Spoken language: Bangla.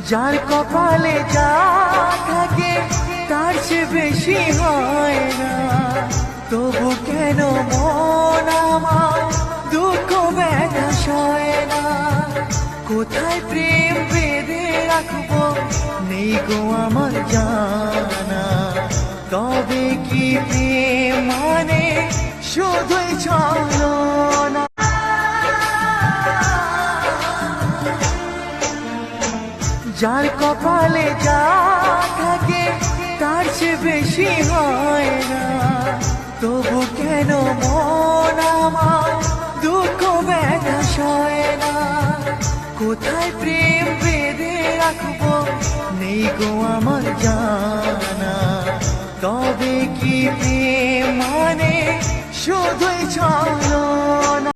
যার কপালে যা থাকে তার চেয়ে বেশি হয় না, তবু কেন মন আমার দুঃখ ব্যথা সয় না। কোথায় প্রেম বেঁধে রাখবো নেই গো আমার জানা, তবে কি প্রেম মানে শুধুই ছলনা। যার কপালে যা থাকে তার চেয়ে বেশি হয় না, তবু কেন মন আমার দুঃখ ব্যথা সয় না। কোথায় প্রেম বেঁধে রাখবো নেই গো আমার জানা, তবে কি প্রেম মানে শুধুই ছলনা।